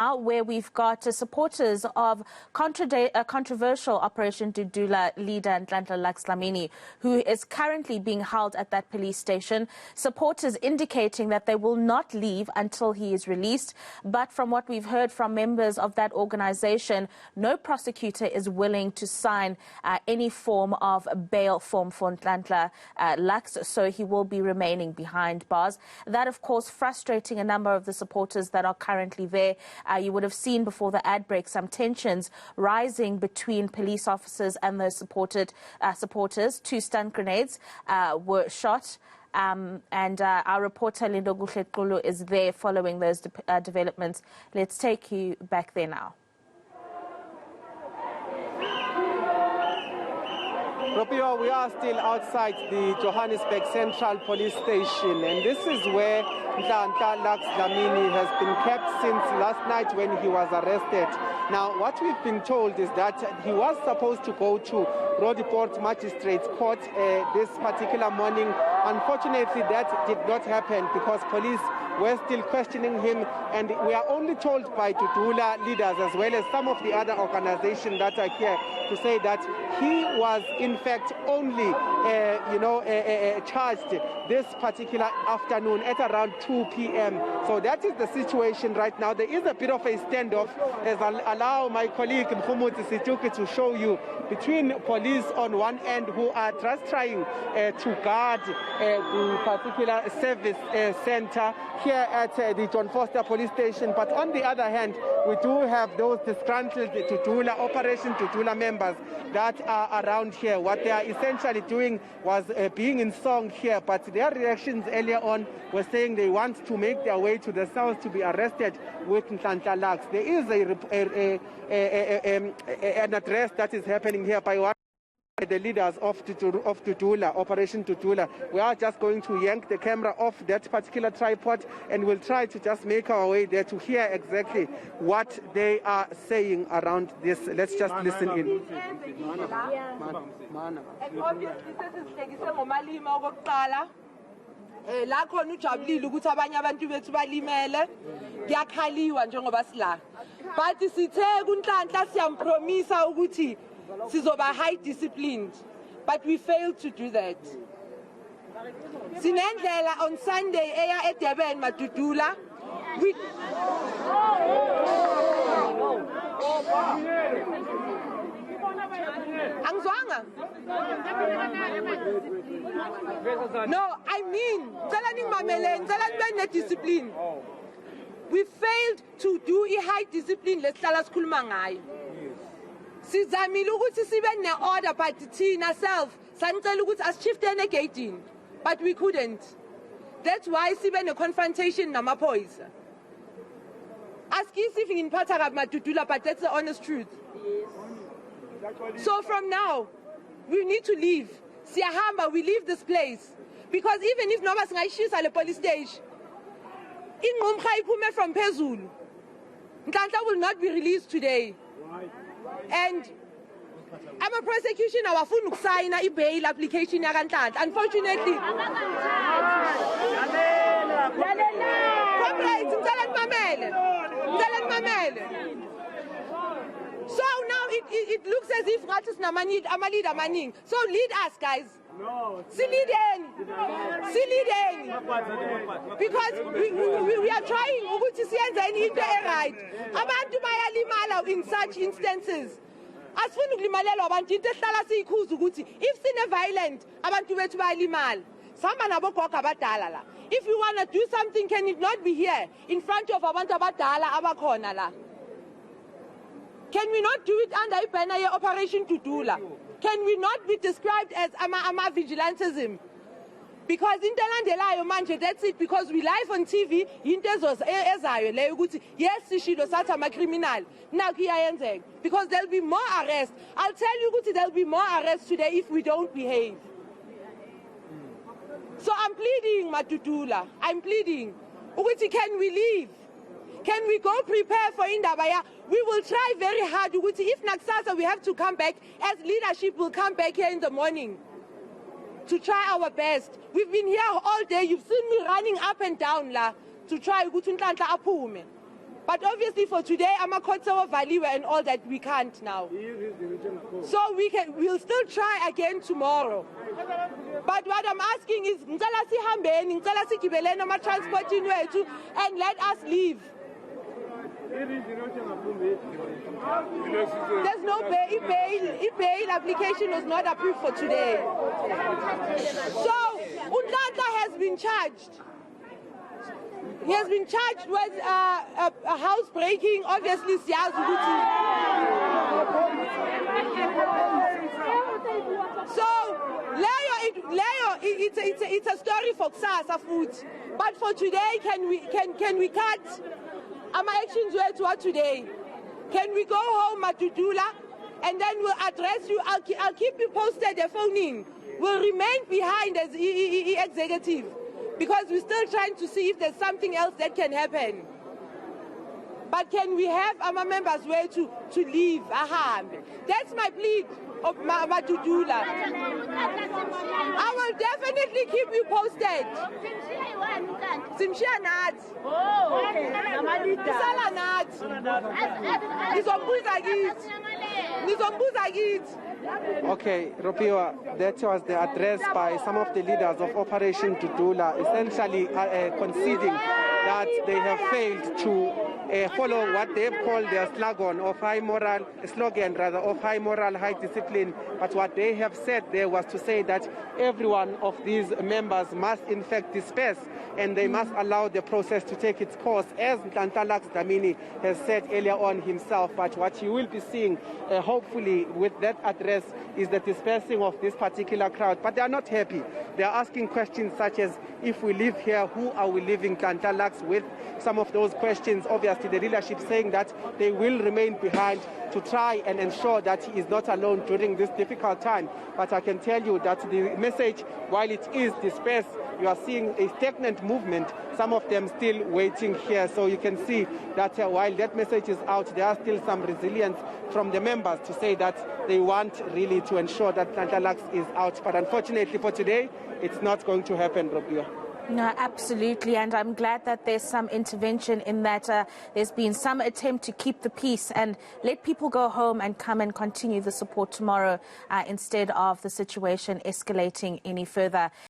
where we've got supporters of controversial Operation Dudula leader Nhlanhla Lux Dlamini, who is currently being held at that police station. Supporters indicating that they will not leave until he is released. But from what we've heard from members of that organization, no prosecutor is willing to sign any form of bail form for Nhlanhla Lux, so he will be remaining behind bars. That, of course, frustrating a number of the supporters that are currently there. You would have seen before the ad break some tensions rising between police officers and those supporters. 2 stun grenades were shot. And our reporter Lindokuhle Xulu is there following those developments. Let's take you back there now. Ropio, we are still outside the Johannesburg Central Police Station, and this is where Nhlanhla Lux Dlamini has been kept since last night when he was arrested. Now, what we've been told is that he was supposed to go to Roodepoort Magistrates Court this particular morning. Unfortunately, that did not happen because police were still questioning him, and we are only told by Dudula leaders as well as some of the other organizations that are here to say that he was in fact only charged this particular afternoon at around 2 p.m. So that is the situation right now. There is a bit of a standoff, as I'll allow my colleague Mkhumbuti Situki to show you, between police on one end who are just trying to guard the particular service center here at the John Vorster Police Station. But on the other hand, we do have those disgruntled Dudula, Operation Dudula members that are around here. What they are essentially doing was being in song here, but their reactions earlier on were saying they want to make their way to the south to be arrested with Nhlanhla Lux. There is an address that is happening here by one of the leaders of Dudula, Operation Dudula. We are just going to yank the camera off that particular tripod, and we'll try to just make our way there to hear exactly what they are saying around this. Let's just listen in. La khona ujabulile ukuthi abanye abantu bethu balimele kuyakhaliwa njengoba sila but sithe kuNhlanhla siyampromisa ukuthi sizoba high disciplined, but we failed to do that. Sinendlela on Sunday eya eDurban Madudula Angzwanga? No, I mean, discipline. We failed to do a high discipline. Let's tell us kulmangai. Sizamile ukuthi sibe ne order, but thina self sanicela ukuthi ashift negating, but we couldn't. That's why sibe ne confrontation namaphoyisa. Askisi in Patarab Madudula, but that's the honest truth. So from now, we need to leave. Siyahamba, we leave this place. Because even if noma singayishisa at the police station, inqumkha iphume from phezulu, Nhlanhla will not be released today. And I'm a prosecution, awafuna ukusayina i-bail application yakanhlanhla. Unfortunately, comrades, ngicela nimamele. So now it looks as if ngathi sinamaleader amaning. So lead us, guys. No. Silideni. Because we are trying ukuthi siyenze into right. Abantu bayalimala in such instances. Asifuna ukulimalela abantu into ehlala siyikhuza ukuthi if sine violent abantu bethu bayalimala. Samba nabogogo abadala la. If you want to do something, can it not be here in front of abantu abadala abakhona la? Can we not do it under a banner Operation Dudula? Can we not be described as ama vigilantism? Because in Telandelayo manje, that's it, because we live on TV, yes, shilo sata ma criminal. Now because there'll be more arrests. I'll tell you there'll be more arrests today if we don't behave. So I'm pleading, Madudula. I'm pleading. Can we leave? Can we go prepare for Indabaya? We will try very hard. If Naksasa we have to come back, as leadership will come back here in the morning to try our best. We've been here all day. You've seen me running up and down la to try ukuthi Nhlanhla aphume. But obviously for today, Amakotso Valley and all that we can't now. So we'll still try again tomorrow. But what I'm asking is, and let us leave. There's no bail application was not approved for today. So Nhlanhla has been charged. He has been charged with a housebreaking, obviously. So, Leo, it's a story for Kusasa food. But for today, can we cut our actions where to what today? Can we go home at Dudula and then we'll address you? I'll keep you posted. The phone in. We'll remain behind as executive, because we're still trying to see if there's something else that can happen. But can we have our members where to leave? That's my plea of Dudula. I will definitely keep you posted. Simshia Nat. Sala Nat. Okay, Ropiwa, that was the address by some of the leaders of Operation Dudula, essentially conceding that they have failed to follow what they've called their slogan of high moral, high discipline. But what they have said there was to say that every one of these members must in fact disperse, and they must allow the process to take its course, as Nhlanhla Lux Dlamini has said earlier on himself. But what you will be seeing, hopefully, with that address is the dispersing of this particular crowd. But they are not happy. They are asking questions such as, if we live here, who are we leaving Nhlanhla Lux with? Some of those questions, obviously, the leadership saying that they will remain behind to try and ensure that he is not alone during this difficult time. But I can tell you that the message, while it is dispersed, you are seeing a stagnant movement, some of them still waiting here. So you can see that while that message is out, there are still some resilience from the members to say that they want really to ensure that Nhlanhla Lux is out. But unfortunately for today, it's not going to happen, Robia. No, absolutely, and I'm glad that there's some intervention in that. There's been some attempt to keep the peace and let people go home and come and continue the support tomorrow instead of the situation escalating any further.